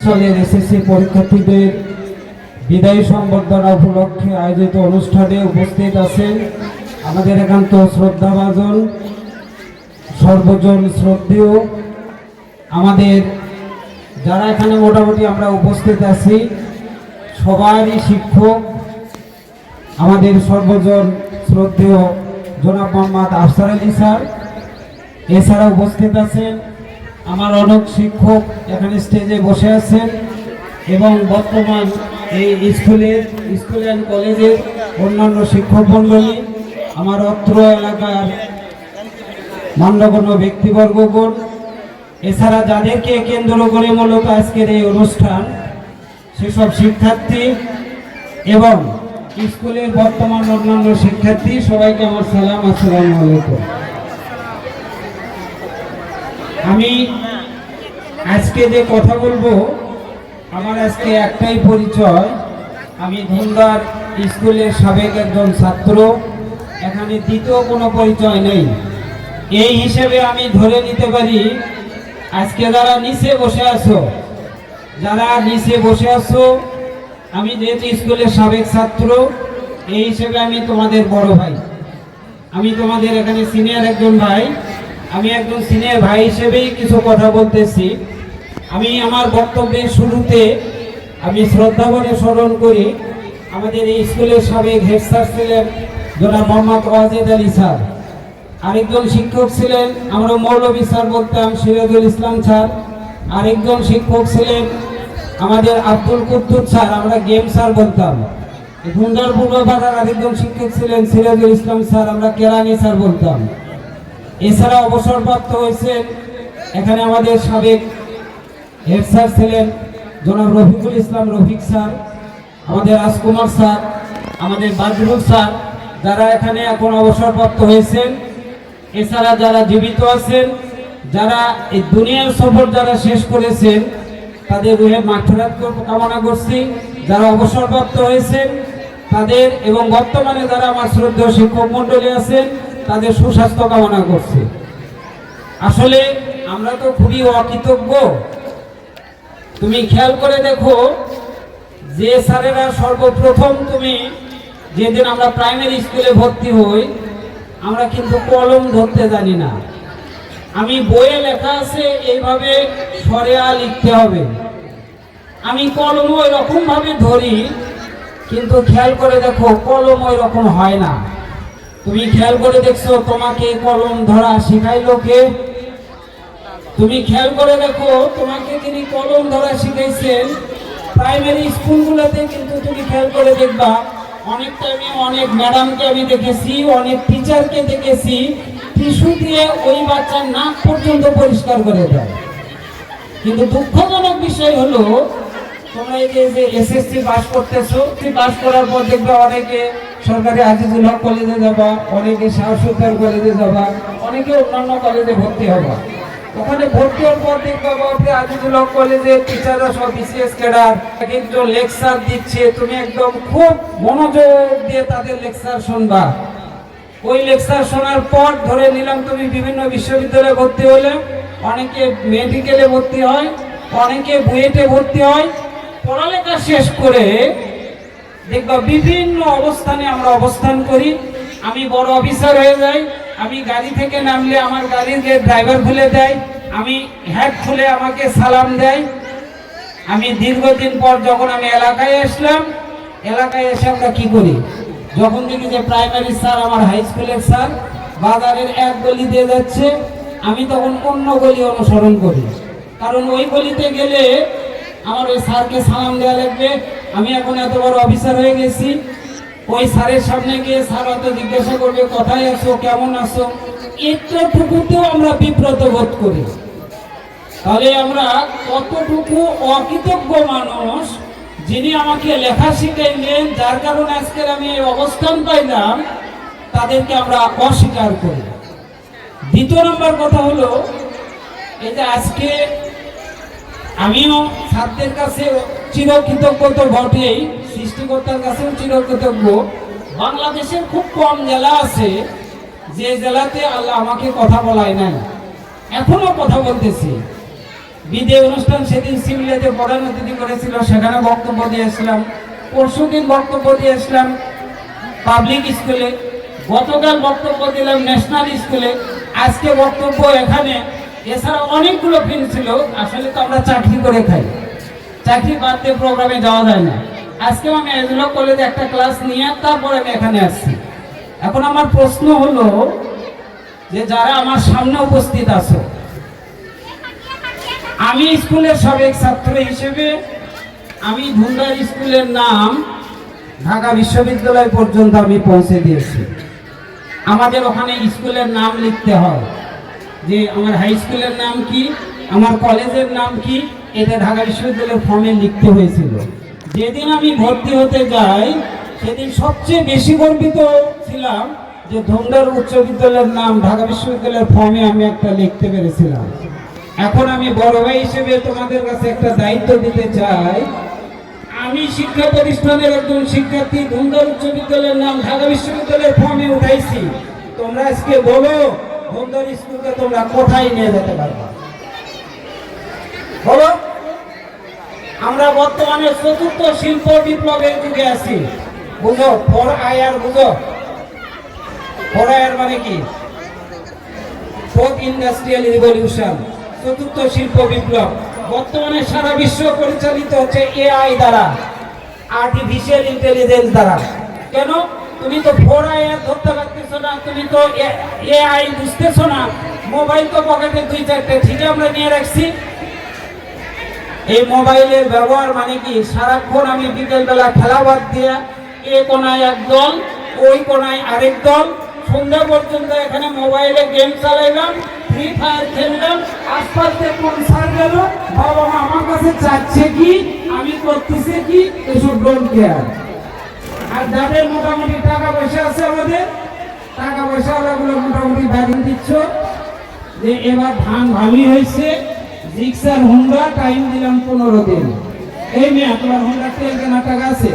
সালের এসএসসি পরীক্ষার্থীদের বিদায়ী সংবর্ধনা উপলক্ষে আয়োজিত অনুষ্ঠানে উপস্থিত আছেন আমাদের একান্ত শ্রদ্ধাভাজন সর্বজন শ্রদ্ধেয় আমাদের যারা এখানে মোটামুটি আমরা উপস্থিত আছি সবারই শিক্ষক আমাদের সর্বজন শ্রদ্ধেয় জনাব মোহাম্মদ আফসার আলী স্যার। এছাড়া উপস্থিত আছেন আমার অনেক শিক্ষক এখানে স্টেজে বসে আছেন এবং বর্তমান এই স্কুল অ্যান্ড কলেজের অন্যান্য শিক্ষক মণ্ডলী, আমার অত্র এলাকার মান্যগণ্য ব্যক্তিবর্গগণ, এছাড়া যাদেরকে কেন্দ্র করে মূলত আজকের এই অনুষ্ঠান সেসব শিক্ষার্থী এবং স্কুলের বর্তমান অন্যান্য শিক্ষার্থী, সবাইকে আমার সালাম, আসসালামু আলাইকুম। আমি আজকে যে কথা বলবো, আমার আজকে একটাই পরিচয়, আমি ধুমদার স্কুলের সাবেক একজন ছাত্র, এখানে দ্বিতীয় কোনো পরিচয় নেই। এই হিসেবে আমি ধরে নিতে পারি আজকে যারা নিচে বসে আছো, আমি যেহেতু স্কুলের সাবেক ছাত্র, এই হিসেবে আমি তোমাদের বড় ভাই, আমি তোমাদের এখানে সিনিয়র একজন ভাই, আমি একজন সিনিয়র ভাই হিসেবেই কিছু কথা বলতেছি। আমি আমার বক্তব্যের শুরুতে আমি শ্রদ্ধা করে স্মরণ করি আমাদের এই স্কুলের সাবেক হেড স্যার ছিলেন জনাব মোহাম্মদ ওয়াজেদ আলী স্যার, আরেকজন শিক্ষক ছিলেন আমরা মৌলভী স্যার বলতাম সিরাজুল ইসলাম স্যার, আরেকজন শিক্ষক ছিলেন আমাদের আব্দুল কুদ্দুস স্যার, আমরা গেম স্যার বলতাম। ধুমদার পূর্বপাড়ার আরেকজন শিক্ষক ছিলেন সিরাজুল ইসলাম স্যার, আমরা কেরানি স্যার বলতাম। এছাড়া অবসরপ্রাপ্ত হয়েছেন এখানে আমাদের সাবেক হেড স্যার ছিলেন জনাব রফিকুল ইসলাম রফিক স্যার, আমাদের রাজকুমার স্যার, আমাদের বাজরুল স্যার, যারা এখানে এখন অবসরপ্রাপ্ত হয়েছেন। এছাড়া যারা জীবিত আছেন, যারা এই দুনিয়ার সফর যারা শেষ করেছেন, তাদের রুহের মাগফিরাত কামনা করছি। যারা অবসরপ্রাপ্ত হয়েছেন তাদের এবং বর্তমানে যারা আমার শ্রদ্ধেয় শিক্ষক মণ্ডলী আছেন তাদের সুস্বাস্থ্য কামনা করছি। আসলে আমরা তো খুবই অকৃতজ্ঞ। তুমি খেয়াল করে দেখো, যে স্যারেরা সর্বপ্রথম তুমি যেদিন আমরা প্রাইমারি স্কুলে ভর্তি হই, আমরা কিন্তু কলম ধরতে জানি না। আমি বইয়ে লেখা আছে এইভাবে সরেয়া লিখতে হবে, আমি কলম ওই রকম ভাবে ধরি, কিন্তু খেয়াল করে দেখো কলম ওই রকম হয় না। তুমি খেয়াল করে দেখছো তোমাকে কলম ধরা শিখাইলো কে? তুমি খেয়াল করে দেখো তোমাকে যিনি কলম ধরা শিখাইছেন প্রাইমারি স্কুলগুলোতে, কিন্তু তুমি খেয়াল করে দেখবা অনেক টাইমে অনেক ম্যাডামকে আমি দেখেছি, অনেক টিচারকে দেখেছি টিস্যু দিয়ে ওই বাচ্চার নাক পর্যন্ত পরিষ্কার করে দেয়। কিন্তু দুঃখজনক বিষয় হলো, তোমরা এই যে এসএসসি পাস করতেছো, পাস করার পর দেখবা অনেকে সরকারি আজিজুল হক কলেজে যাবা, অনেকে শাহ সুলতান কলেজে যাবা, অনেকে অন্যান্য কলেজে ভর্তি হবা। ওখানে ভর্তি হওয়ার পর দেখবা বাপরে আজিজুল হক কলেজে টিচাররা সব বিসিএস ক্যাডার, একজন লেকচার দিচ্ছে, তুমি একদম খুব মনোযোগ দিয়ে তাদের লেকচার শুনবা। ওই লেকচার শোনার পর ধরে নিলাম তুমি বিভিন্ন বিশ্ববিদ্যালয়ে ভর্তি হলে, অনেকে মেডিকেলে ভর্তি হয়, অনেকে বুয়েটে ভর্তি হয়। পড়ালেখা শেষ করে দেখবা বিভিন্ন অবস্থানে আমরা অবস্থান করি। আমি বড় অফিসার হয়ে যাই, আমি গাড়ি থেকে নামলে আমার গাড়ির যে ড্রাইভার খুলে দেয়, আমি হ্যাট খুলে আমাকে সালাম দেয়। আমি দীর্ঘদিন পর যখন আমি এলাকায় আসলাম, এলাকায় এসে আমরা কি করি, যখন দেখি যে প্রাইমারি স্যার আমার হাই স্কুলের স্যার বাজারের এক গলি দিয়ে যাচ্ছে, আমি তখন অন্য গলি অনুসরণ করি, কারণ ওই গলিতে গেলে আমার ওই স্যারকে সালাম দেওয়া লাগবে। আমি এখন এত বড় অফিসার হয়ে গেছি, ওই স্যারের সামনে গিয়ে স্যার হয়তো জিজ্ঞাসা করবে কোথায় আছো, কেমন আছো, এতটুকুতেও আমরা বিব্রত বোধ করি। তাহলে আমরা কতটুকু অকৃতজ্ঞ মানুষ, যিনি আমাকে লেখা শিখাইলেন, যার কারণে আজকের আমি এই অবস্থান পাইলাম, তাদেরকে আমরা অস্বীকার করি। দ্বিতীয় নম্বর কথা হলো, এই যে আজকে আমিও ছাত্রদের কাছে চিরকৃতজ্ঞ তো বটেই, সৃষ্টিকর্তার কাছেও চিরকৃতজ্ঞ। বাংলাদেশের খুব কম জেলা আছে যে জেলাতে আল্লাহ আমাকে কথা বলায় নাই, এখনো কথা বলতেছি। বিদায় অনুষ্ঠান সেদিন সিমলাতে প্রধান অতিথি করেছিল, সেখানে বক্তব্য দিয়েছিলাম। পরশুদিন বক্তব্য দিয়েছিলাম পাবলিক স্কুলে, গতকাল বক্তব্য দিলাম ন্যাশনাল স্কুলে, আজকে বক্তব্য এখানে। এছাড়া অনেকগুলো ফিল্ড ছিল। আসলে তো আমরা চাকরি করে খাই, চাকরি বাদ দিয়ে প্রোগ্রামে যাওয়া যায় না। আজকেও আমি এগুলো কলেজে একটা ক্লাস নিয়ে তারপরে আমি এখানে আসছি। এখন আমার প্রশ্ন হলো যে যারা আমার সামনে উপস্থিত আছো, আমি স্কুলের সাবেক ছাত্র হিসেবে আমি ধুন্দার স্কুলের নাম ঢাকা বিশ্ববিদ্যালয় পর্যন্ত আমি পৌঁছে দিয়েছি। আমাদের ওখানে স্কুলের নাম লিখতে হয়, যে আমার হাই স্কুলের নাম কি, আমার কলেজের নাম কি, এটা ঢাকা বিশ্ববিদ্যালয়ের ফর্মে লিখতে হয়েছিল। যেদিন আমি ভর্তি হতে যাই সেদিন সবচেয়ে বেশি গর্বিত ছিলাম যে ধুন্দার উচ্চ বিদ্যালয়ের নাম ঢাকা বিশ্ববিদ্যালয়ের ফর্মে আমি একটা লিখতে পেরেছিলাম। এখন আমি বড় ভাই হিসেবে তোমাদের কাছে একটা দায়িত্ব দিতে চাই। আমি শিক্ষা প্রতিষ্ঠানের একজন শিক্ষার্থী, ধুন্দার উচ্চ বিদ্যালয়ের নাম ঢাকা বিশ্ববিদ্যালয়ের ফর্মে উঠাইছি। তোমরা আজকে বলো ধুন্দার স্কুলকে তোমরা কোথায় নিয়ে যেতে পারবে? বলো। আমরা বর্তমানে চতুর্থ শিল্প বিপ্লবের যুগে আছি। বুঝো 4IR, বুঝো 4IR মানে কি? ফোর্থ ইন্ডাস্ট্রিয়াল রিভলিউশন, চতুর্থ শিল্প বিপ্লব। বর্তমানে সারা বিশ্ব পরিচালিত হচ্ছে AI দ্বারা, আর্টিফিশিয়াল ইন্টেলিজেন্স দ্বারা। কেন? তুমি তো 4IR ধরতে পারতেছো না, তুমি তো AI বুঝতেছো না। মোবাইল তো পকেটে 2-4টে ঠিক আমরা নিয়ে রাখছি। এই মোবাইলের ব্যবহার মানে কি? সারাক্ষণ আমি বিকেলবেলা খেলা বাদ দিয়ে এ কোনায় এক দল, ওই কোনায় আরেক দল, সন্ধ্যা পর্যন্ত এখানে মোবাইলে গেম চালাইলাম, ফ্রি ফায়ার খেললাম। আস্তে কোন সার গেল, বাবা মা আমার কাছে চাচ্ছে কি, আমি করতেছি কি, এসব ডোন্ট কেয়ার। আর যাদের মোটামুটি টাকা পয়সা আছে, আমাদের টাকা পয়সা ওগুলো মোটামুটি ব্যাটিং দিচ্ছ যে এবার ধান ভালোই হয়েছে, জিক্সার হুন্ডা টাইম দিলাম 15 দিন। এই মেয়ে তোমার হুন্ডার তেল কেনার টাকা আছে?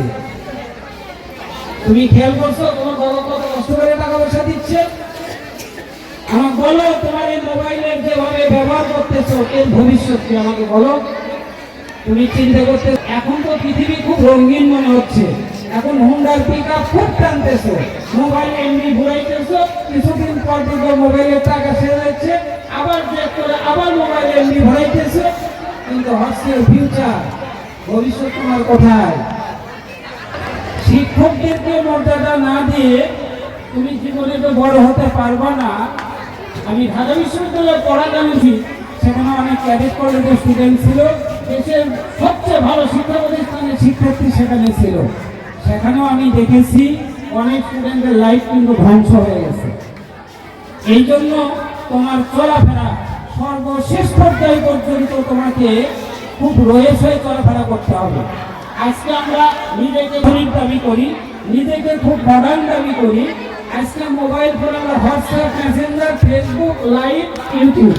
তুমি খেয়াল করছো তোমার বাবা কত কষ্ট করে টাকা পয়সা দিচ্ছে? আমাকে বলো, তোমার এই মোবাইলের যেভাবে ব্যবহার করতেছো এর ভবিষ্যৎ কি আমাকে বলো। তুমি চিন্তা করতে, এখন তো পৃথিবী খুব রঙিন মনে হচ্ছে। এখন হুন্ডার পিকআপ খুব টানতেছো, মোবাইল এমনি ঘুরাইতেছো, কিছুদিন পর দেখো মোবাইলের টাকা শেষ হচ্ছে, আবার চেক করে আবার মোবাইল এমনি ঘুরাইতেছো। কিন্তু হচ্ছে ফিউচার, ভবিষ্যৎ তোমার কোথায়? শিক্ষকদেরকে মর্যাদা না দিয়ে তুমি জীবনে তো বড় হতে পারবা না। আমি ঢাকা বিশ্ববিদ্যালয়ে পড়াকালীন সেখানে অনেক ক্যাডেট কলেজের স্টুডেন্ট ছিল, দেশের সবচেয়ে ভালো শিক্ষা প্রতিষ্ঠানের শিক্ষার্থী সেখানে ছিল। সেখানেও আমি দেখেছি অনেক স্টুডেন্টের লাইফ কিন্তু ধ্বংস হয়ে গেছে। এই জন্য তোমার চলাফেরা সর্বশেষ পর্যায় পর্যন্ত তোমাকে খুব রয়েস হয়ে চলাফেরা করতে হবে। আজকে আমরা নিজেকে গরিব দাবি করি, নিজেকে খুব মডার্ন দাবি করি। আজকে মোবাইল ফোন আমরা WhatsApp, Messenger, Facebook, live, YouTube